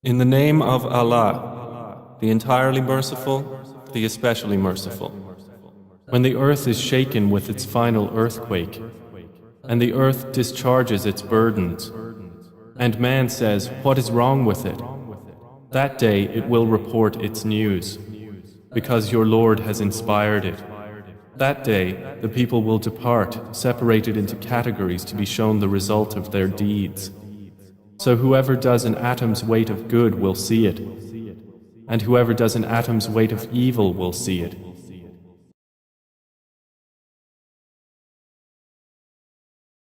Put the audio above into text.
In the name of Allah, the entirely merciful, the especially merciful. When the earth is shaken with its final earthquake, and the earth discharges its burdens, and man says, "What is wrong with it?" That day it will report its news, because your Lord has inspired it. That day the people will depart, separated into categories to be shown the result of their deeds. So whoever does an atom's weight of good will see it, and whoever does an atom's weight of evil will see it.